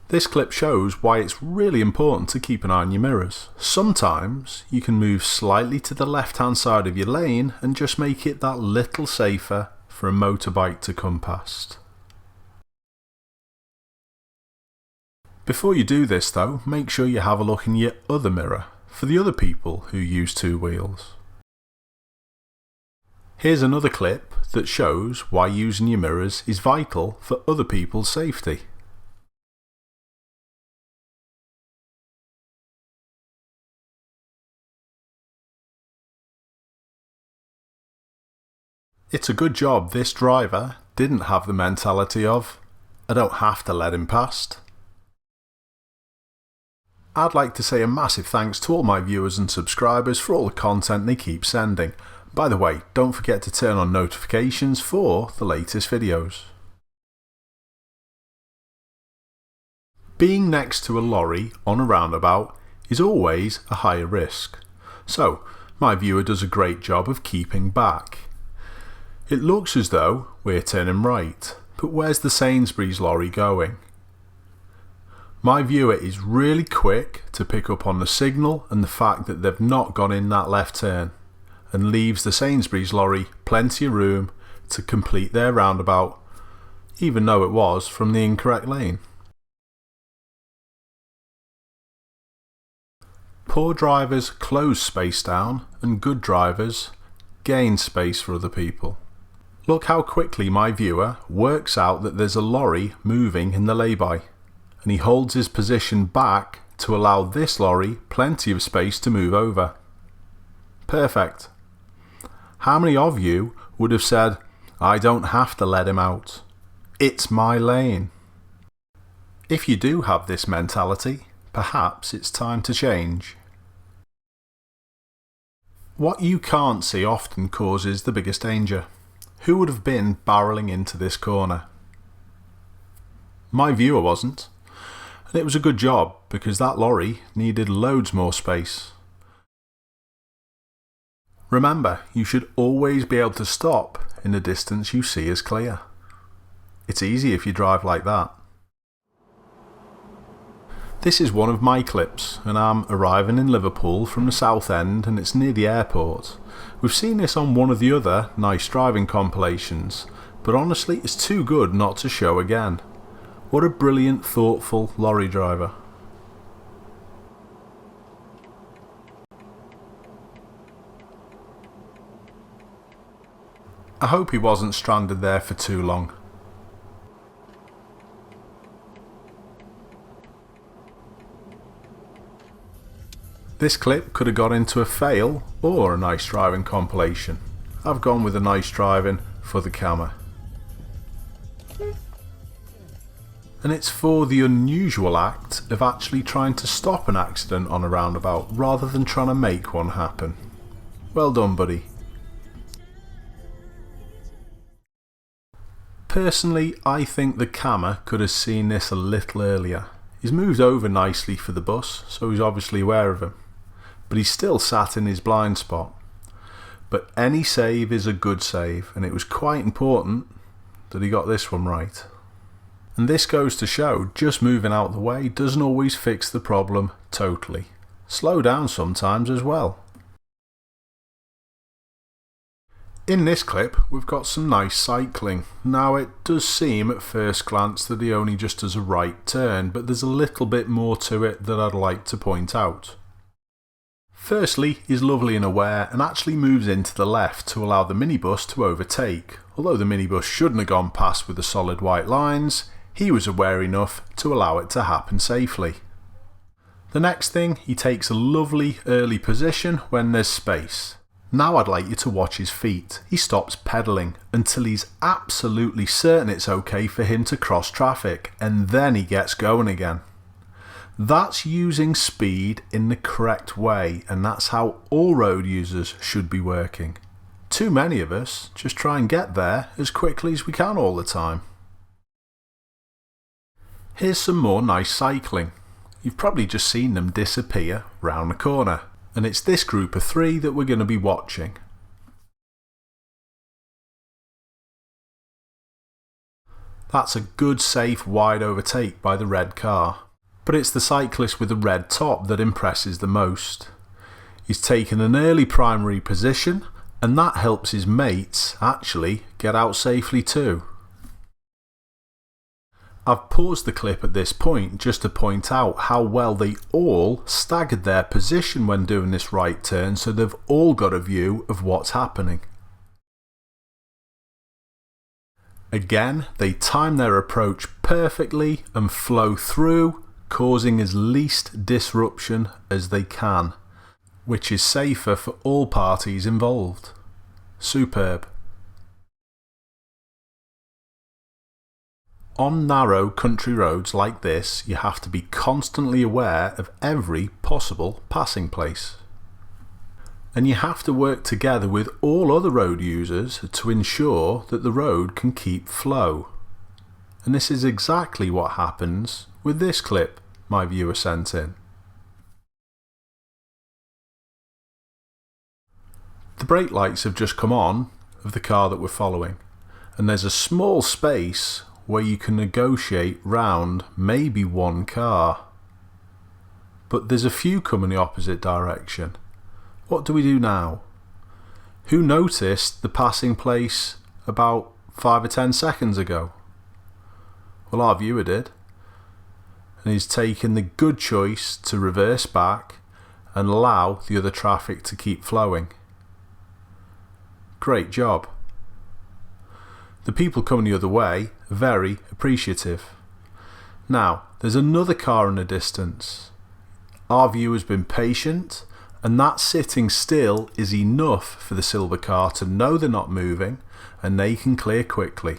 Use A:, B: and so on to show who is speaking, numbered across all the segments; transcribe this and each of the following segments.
A: This clip shows why it's really important to keep an eye on your mirrors. Sometimes you can move slightly to the left hand side of your lane and just make it that little safer for a motorbike to come past. Before you do this though, make sure you have a look in your other mirror for the other people who use two wheels. Here's another clip that shows why using your mirrors is vital for other people's safety. It's a good job this driver didn't have the mentality of, I don't have to let him past. I'd like to say a massive thanks to all my viewers and subscribers for all the content they keep sending. By the way, don't forget to turn on notifications for the latest videos. Being next to a lorry on a roundabout is always a higher risk, so my viewer does a great job of keeping back. It looks as though we're turning right, but where's the Sainsbury's lorry going? My viewer is really quick to pick up on the signal and the fact that they've not gone in that left turn, and leaves the Sainsbury's lorry plenty of room to complete their roundabout, even though it was from the incorrect lane. Poor drivers close space down and good drivers gain space for other people. Look how quickly my viewer works out that there's a lorry moving in the lay-by, and he holds his position back to allow this lorry plenty of space to move over. Perfect. How many of you would have said, I don't have to let him out. It's my lane. If you do have this mentality, perhaps it's time to change. What you can't see often causes the biggest danger. Who would have been barreling into this corner? My viewer wasn't, and it was a good job because that lorry needed loads more space. Remember, you should always be able to stop in the distance you see as clear. It's easy if you drive like that. This is one of my clips, and I'm arriving in Liverpool from the South End and it's near the airport. We've seen this on one of the other nice driving compilations, but honestly it's too good not to show again. What a brilliant, thoughtful lorry driver. I hope he wasn't stranded there for too long. This clip could have got into a fail or a nice driving compilation. I've gone with a nice driving for the camera. And it's for the unusual act of actually trying to stop an accident on a roundabout rather than trying to make one happen. Well done, buddy. Personally, I think the camera could have seen this a little earlier. He's moved over nicely for the bus, so he's obviously aware of him. But he's still sat in his blind spot. But any save is a good save, and it was quite important that he got this one right. And this goes to show just moving out the way doesn't always fix the problem totally. Slow down sometimes as well. In this clip we've got some nice cycling. Now it does seem at first glance that he only just does a right turn, but there's a little bit more to it that I'd like to point out. Firstly, he's lovely and aware and actually moves into the left to allow the minibus to overtake. Although the minibus shouldn't have gone past with the solid white lines, he was aware enough to allow it to happen safely. The next thing, he takes a lovely early position when there's space. Now I'd like you to watch his feet. He stops pedalling until he's absolutely certain it's okay for him to cross traffic, and then he gets going again. That's using speed in the correct way, and that's how all road users should be working. Too many of us just try and get there as quickly as we can all the time. Here's some more nice cycling. You've probably just seen them disappear round the corner, and it's this group of three that we're going to be watching. That's a good safe wide overtake by the red car. But it's the cyclist with the red top that impresses the most. He's taken an early primary position, and that helps his mates actually get out safely too. I've paused the clip at this point just to point out how well they all staggered their position when doing this right turn, so they've all got a view of what's happening. Again, they time their approach perfectly and flow through, causing as least disruption as they can, which is safer for all parties involved. Superb. On narrow country roads like this, you have to be constantly aware of every possible passing place. And you have to work together with all other road users to ensure that the road can keep flow. And this is exactly what happens with this clip my viewer sent in. The brake lights have just come on of the car that we're following, and there's a small space where you can negotiate round maybe one car. But there's a few coming the opposite direction. What do we do now? Who noticed the passing place about 5 or 10 seconds ago? Well, our viewer did. And he's taken the good choice to reverse back and allow the other traffic to keep flowing. Great job. The people coming the other way are very appreciative. Now, there's another car in the distance. Our viewer's been patient, and that sitting still is enough for the silver car to know they're not moving and they can clear quickly.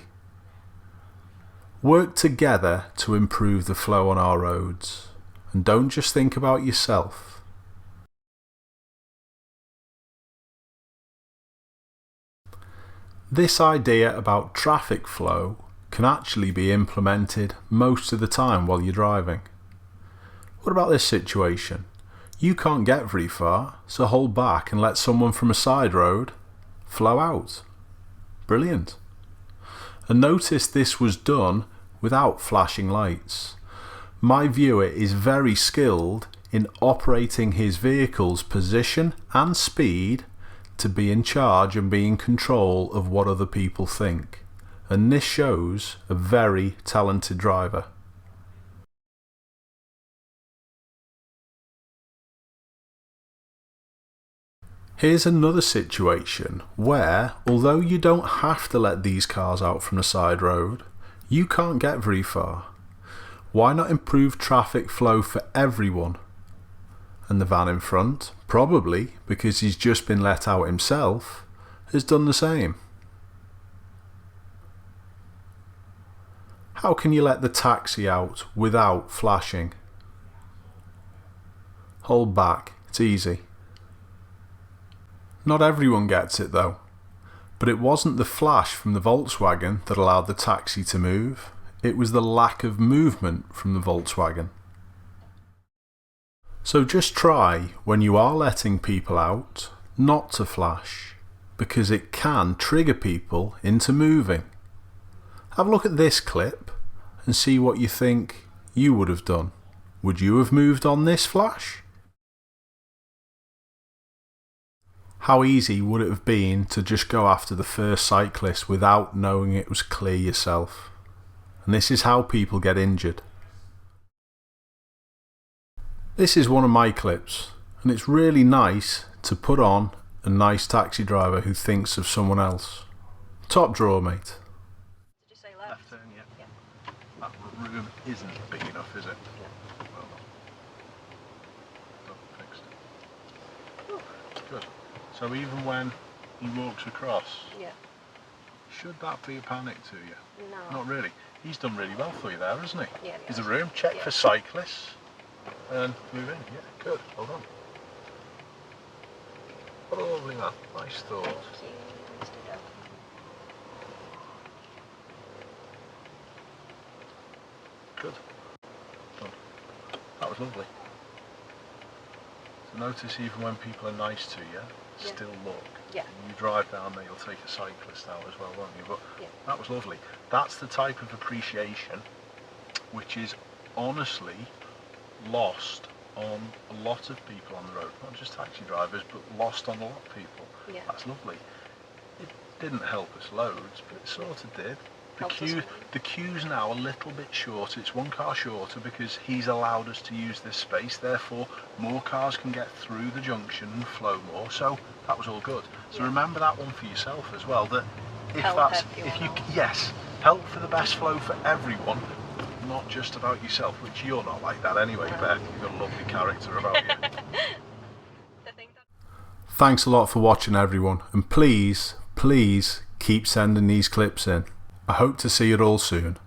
A: Work together to improve the flow on our roads, and don't just think about yourself. This idea about traffic flow can actually be implemented most of the time while you're driving. What about this situation? You can't get very far, so hold back and let someone from a side road flow out. Brilliant. And notice this was done without flashing lights. My viewer is very skilled in operating his vehicle's position and speed to be in charge and be in control of what other people think. And this shows a very talented driver. Here's another situation where, although you don't have to let these cars out from the side road, you can't get very far. Why not improve traffic flow for everyone? And the van in front, probably because he's just been let out himself, has done the same. How can you let the taxi out without flashing? Hold back, it's easy. Not everyone gets it though, but it wasn't the flash from the Volkswagen that allowed the taxi to move, it was the lack of movement from the Volkswagen. So just try, when you are letting people out, not to flash, because it can trigger people into moving. Have a look at this clip and see what you think you would have done. Would you have moved on this flash? How easy would it have been to just go after the first cyclist without knowing it was clear yourself? And this is how people get injured. This is one of my clips, and it's really nice to put on a nice taxi driver who thinks of someone else. Top drawer, mate.
B: Did you say left?
A: Left turn, yeah. That room isn't big enough, is it?
B: Yeah.
A: Well done. Fixed it. Good. So even when he walks across,
B: Yeah.
A: should that be a panic to you?
B: No.
A: Not really. He's done really well for you there, hasn't he?
B: Yeah.
A: There's a room, check for cyclists, and move in. Yeah, good. Well done. What a lovely man. Nice thought.
B: Thank you, Mr. Duncan.
A: Good. Done. That was lovely. So notice even when people are nice to you,
B: Yeah.
A: still look.
B: Yeah.
A: When you drive down there, you'll take a cyclist out as well, won't you? But
B: Yeah.
A: that was lovely. That's the type of appreciation which is honestly lost on a lot of people on the road, not just taxi drivers, but lost on a lot of people.
B: Yeah.
A: That's lovely. It didn't help us loads, but it sort of did. The queue's now a little bit shorter. It's one car shorter because he's allowed us to use this space. Therefore, more cars can get through the junction and flow more. So that was all good. So
B: Yeah.
A: remember that one for yourself as well. That if
B: Help
A: that's
B: everyone
A: if you
B: else.
A: yes, help for the best flow for everyone, not just about yourself. Which you're not like that anyway, Beth. You've got a lovely character about you.
B: The thing that
A: Thanks a lot for watching, everyone, and please keep sending these clips in. I hope to see you all soon.